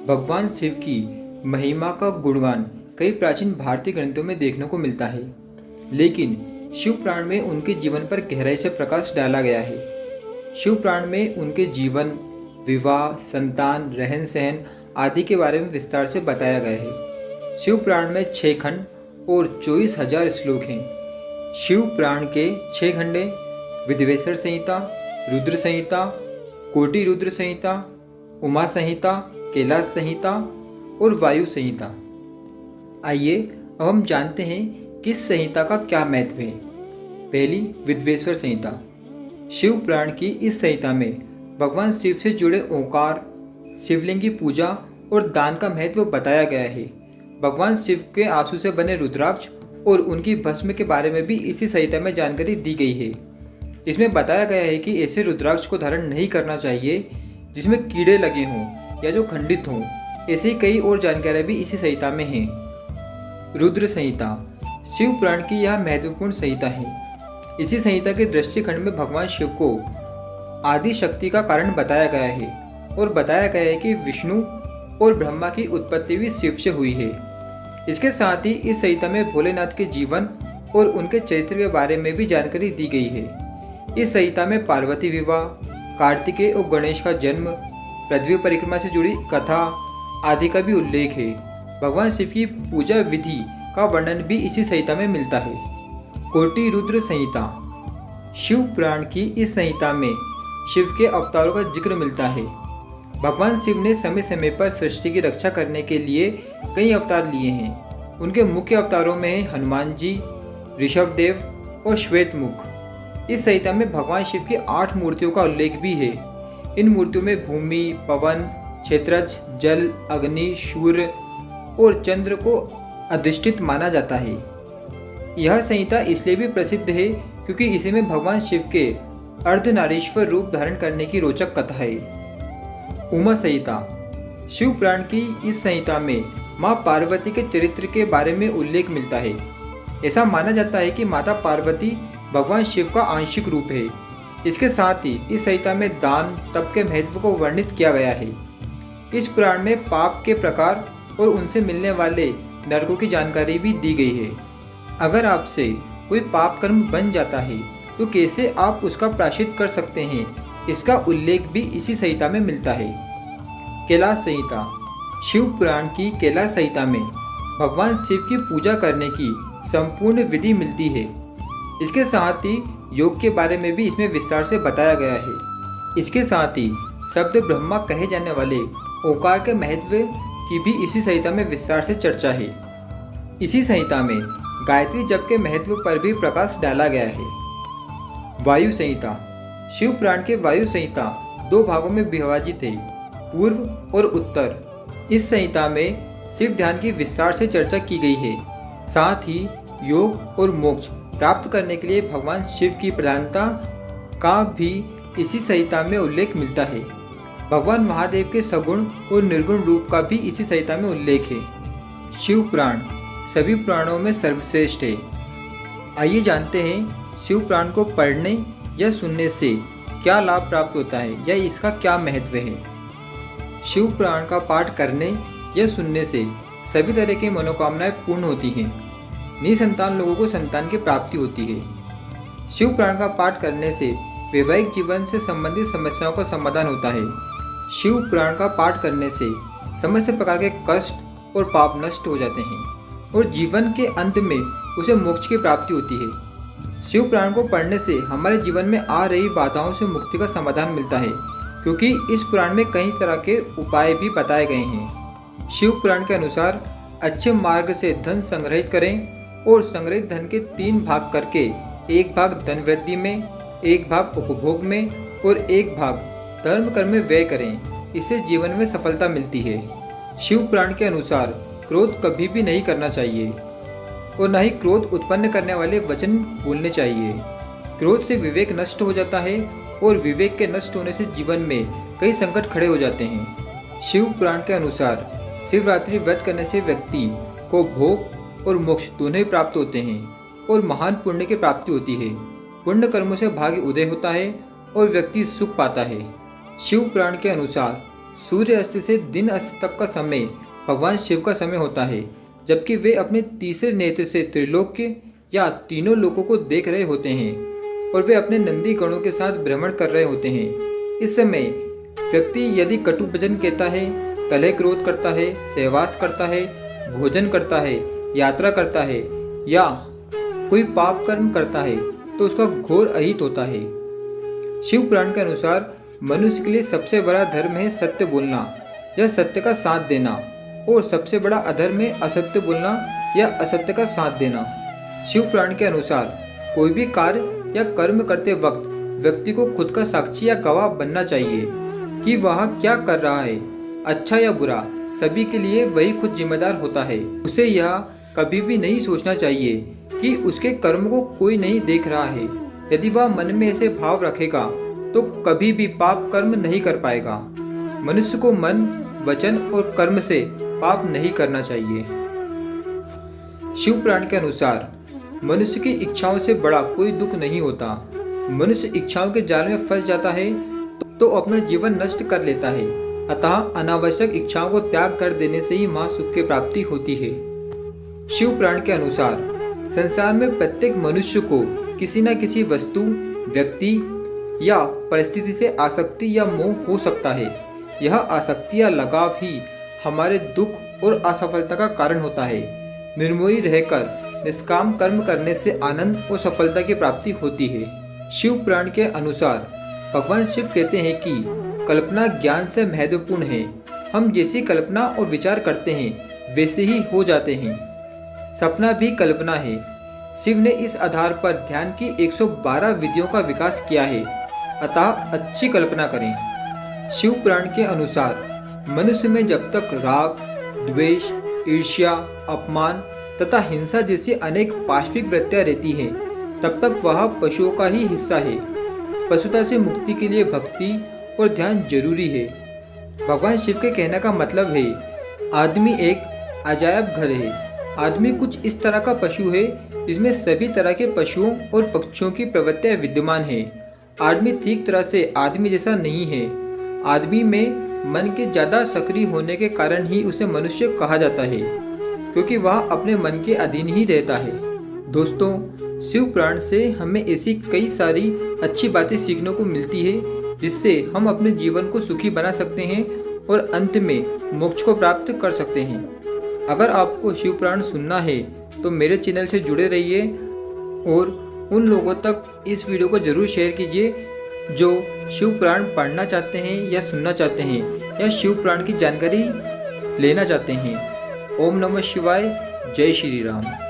भगवान शिव की महिमा का गुणगान कई प्राचीन भारतीय ग्रंथों में देखने को मिलता है, लेकिन शिव पुराण में उनके जीवन पर गहराई से प्रकाश डाला गया है। शिव पुराण में उनके जीवन, विवाह, संतान, रहन सहन आदि के बारे में विस्तार से बताया गया है। शिव पुराण में 6 खंड और 24,000 श्लोक हैं। शिव पुराण के 6 खंड विद्वेश्वर संहिता, रुद्र संहिता, कोटि रुद्र संहिता, उमा संहिता, कैलाश संहिता और वायु संहिता। आइए अब हम जानते हैं कि इस संहिता का क्या महत्व है। पहली, विद्वेश्वर संहिता। शिव पुराण की इस संहिता में भगवान शिव से जुड़े ओंकार, शिवलिंग की पूजा और दान का महत्व बताया गया है। भगवान शिव के आंसू से बने रुद्राक्ष और उनकी भस्म के बारे में भी इसी संहिता में जानकारी दी गई है। इसमें बताया गया है कि ऐसे रुद्राक्ष को धारण नहीं करना चाहिए जिसमें कीड़े लगे हों या जो खंडित हों। ऐसी कई और जानकारियाँ भी इसी संहिता में हैं। रुद्र संहिता शिव पुराण की यह महत्वपूर्ण संहिता है। इसी संहिता के दृष्टि खंड में भगवान शिव को आदि शक्ति का कारण बताया गया है और बताया गया है कि विष्णु और ब्रह्मा की उत्पत्ति भी शिव से हुई है। इसके साथ ही इस संहिता में भोलेनाथ के जीवन और उनके चरित्र के बारे में भी जानकारी दी गई है। इस संहिता में पार्वती विवाह, कार्तिकेय और गणेश का जन्म, पृथ्वी परिक्रमा से जुड़ी कथा आदि का भी उल्लेख है। भगवान शिव की पूजा विधि का वर्णन भी इसी संहिता में मिलता है। कोटि रुद्र संहिता। शिव पुराण की इस संहिता में शिव के अवतारों का जिक्र मिलता है। भगवान शिव ने समय समय पर सृष्टि की रक्षा करने के लिए कई अवतार लिए हैं। उनके मुख्य अवतारों में हनुमान जी, ऋषभदेव और श्वेतमुख। इस संहिता में भगवान शिव की 8 मूर्तियों का उल्लेख भी है। इन मूर्तियों में भूमि, पवन, क्षेत्रज, जल, अग्नि, सूर्य और चंद्र को अधिष्ठित माना जाता है। यह संहिता इसलिए भी प्रसिद्ध है क्योंकि इसी में भगवान शिव के अर्धनारीश्वर रूप धारण करने की रोचक कथा है। उमा संहिता। शिव पुराण की इस संहिता में माँ पार्वती के चरित्र के बारे में उल्लेख मिलता है। ऐसा माना जाता है कि माता पार्वती भगवान शिव का आंशिक रूप है। इसके साथ ही इस संहिता में दान, तप के महत्व को वर्णित किया गया है। इस पुराण में पाप के प्रकार और उनसे मिलने वाले नरकों की जानकारी भी दी गई है। अगर आपसे कोई पाप कर्म बन जाता है तो कैसे आप उसका प्रायश्चित कर सकते हैं, इसका उल्लेख भी इसी संहिता में मिलता है। कैलाश संहिता। शिव पुराण की कैलाश संहिता में भगवान शिव की पूजा करने की संपूर्ण विधि मिलती है। इसके साथ ही योग के बारे में भी इसमें विस्तार से बताया गया है। इसके साथ ही शब्द ब्रह्मा कहे जाने वाले ओंकार के महत्व की भी इसी संहिता में विस्तार से चर्चा है। इसी संहिता में गायत्री जप के महत्व पर भी प्रकाश डाला गया है। वायु संहिता। शिव पुराण के वायु संहिता 2 भागों में विभाजित है, पूर्व और उत्तर। इस संहिता में शिव ध्यान की विस्तार से चर्चा की गई है। साथ ही योग और मोक्ष प्राप्त करने के लिए भगवान शिव की प्रधानता का भी इसी संहिता में उल्लेख मिलता है। भगवान महादेव के सगुण और निर्गुण रूप का भी इसी संहिता में उल्लेख है। शिव पुराण सभी पुराणों में सर्वश्रेष्ठ है। आइए जानते हैं शिव पुराण को पढ़ने या सुनने से क्या लाभ प्राप्त होता है या इसका क्या महत्व है। शिव पुराण का पाठ करने या सुनने से सभी तरह की मनोकामनाएं पूर्ण होती हैं। निसंतान लोगों को संतान की प्राप्ति होती है। शिव पुराण का पाठ करने से वैवाहिक जीवन से संबंधित समस्याओं का समाधान होता है। शिव पुराण का पाठ करने से समस्त प्रकार के कष्ट और पाप नष्ट हो जाते हैं और जीवन के अंत में उसे मोक्ष की प्राप्ति होती है। शिव पुराण को पढ़ने से हमारे जीवन में आ रही बाधाओं से मुक्ति का समाधान मिलता है, क्योंकि इस पुराण में कई तरह के उपाय भी बताए गए हैं। शिव पुराण के अनुसार अच्छे मार्ग से धन संग्रहित करें और संग्रहित धन के 3 भाग करके 1 भाग धन वृद्धि में, 1 भाग उपभोग में और 1 भाग धर्म कर्म में व्यय करें। इससे जीवन में सफलता मिलती है। शिव पुराण के अनुसार क्रोध कभी भी नहीं करना चाहिए और न ही क्रोध उत्पन्न करने वाले वचन बोलने चाहिए। क्रोध से विवेक नष्ट हो जाता है और विवेक के नष्ट होने से जीवन में कई संकट खड़े हो जाते हैं। शिव पुराण के अनुसार शिवरात्रि व्रत करने से व्यक्ति को भोग और मोक्ष दोनों ही प्राप्त होते हैं और महान पुण्य की प्राप्ति होती है। पुण्य कर्मों से भाग्य उदय होता है और व्यक्ति सुख पाता है। शिव पुराण के अनुसार सूर्य अस्त से दिन अस्त तक का समय भगवान शिव का समय होता है, जबकि वे अपने तीसरे नेत्र से त्रिलोक्य या तीनों लोकों को देख रहे होते हैं और वे अपने नंदी गणों के साथ भ्रमण कर रहे होते हैं। इस समय व्यक्ति यदि कटु वचन कहता है, कलह क्रोध करता है, सहवास करता है, भोजन करता है, यात्रा करता है या कोई पाप कर्म करता है तो उसका घोर अहित होता है। शिव पुराण के अनुसार मनुष्य के लिए सबसे बड़ा धर्म है सत्य बोलना या सत्य का साथ देना, और सबसे बड़ा अधर्म है असत्य बोलना या असत्य का साथ देना। शिव पुराण के अनुसार कोई भी कार्य या कर्म करते वक्त व्यक्ति को खुद का साक्षी या गवाह बनना चाहिए कि वह क्या कर रहा है, अच्छा या बुरा, सभी के लिए वही खुद जिम्मेदार होता है। उसे यह कभी भी नहीं सोचना चाहिए कि उसके कर्म को कोई नहीं देख रहा है। यदि वह मन में ऐसे भाव रखेगा तो कभी भी पाप कर्म नहीं कर पाएगा। मनुष्य को मन, वचन और कर्म से पाप नहीं करना चाहिए। शिव पुराण के अनुसार मनुष्य की इच्छाओं से बड़ा कोई दुख नहीं होता। मनुष्य इच्छाओं के जाल में फंस जाता है तो अपना जीवन नष्ट कर लेता है। अतः अनावश्यक इच्छाओं को त्याग कर देने से ही महासुख की प्राप्ति होती है। शिव पुराण के अनुसार संसार में प्रत्येक मनुष्य को किसी न किसी वस्तु, व्यक्ति या परिस्थिति से आसक्ति या मोह हो सकता है। यह आसक्ति या लगाव ही हमारे दुख और असफलता का कारण होता है। निर्मोही रहकर निष्काम कर्म करने से आनंद और सफलता की प्राप्ति होती है। शिव पुराण के अनुसार भगवान शिव कहते हैं कि कल्पना ज्ञान से महत्वपूर्ण है। हम जैसी कल्पना और विचार करते हैं वैसे ही हो जाते हैं। सपना भी कल्पना है। शिव ने इस आधार पर ध्यान की 112 विधियों का विकास किया है। अतः अच्छी कल्पना करें। शिव पुराण के अनुसार मनुष्य में जब तक राग, द्वेष, ईर्ष्या, अपमान तथा हिंसा जैसी अनेक पाशविक वृत्तियां रहती हैं, तब तक वह पशुओं का ही हिस्सा है। पशुता से मुक्ति के लिए भक्ति और ध्यान जरूरी है। भगवान शिव के कहने का मतलब है, आदमी एक अजायब घर है। आदमी कुछ इस तरह का पशु है जिसमें सभी तरह के पशुओं और पक्षियों की प्रवृत्तियां विद्यमान है। आदमी ठीक तरह से आदमी जैसा नहीं है। आदमी में मन के ज्यादा सक्रिय होने के कारण ही उसे मनुष्य कहा जाता है, क्योंकि वह अपने मन के अधीन ही रहता है। दोस्तों, शिव पुराण से हमें ऐसी कई सारी अच्छी बातें सीखने को मिलती है जिससे हम अपने जीवन को सुखी बना सकते हैं और अंत में मोक्ष को प्राप्त कर सकते हैं। अगर आपको शिव पुराण सुनना है तो मेरे चैनल से जुड़े रहिए और उन लोगों तक इस वीडियो को जरूर शेयर कीजिए जो शिव पुराण पढ़ना चाहते हैं या सुनना चाहते हैं या शिव पुराण की जानकारी लेना चाहते हैं। ओम नमः शिवाय। जय श्री राम।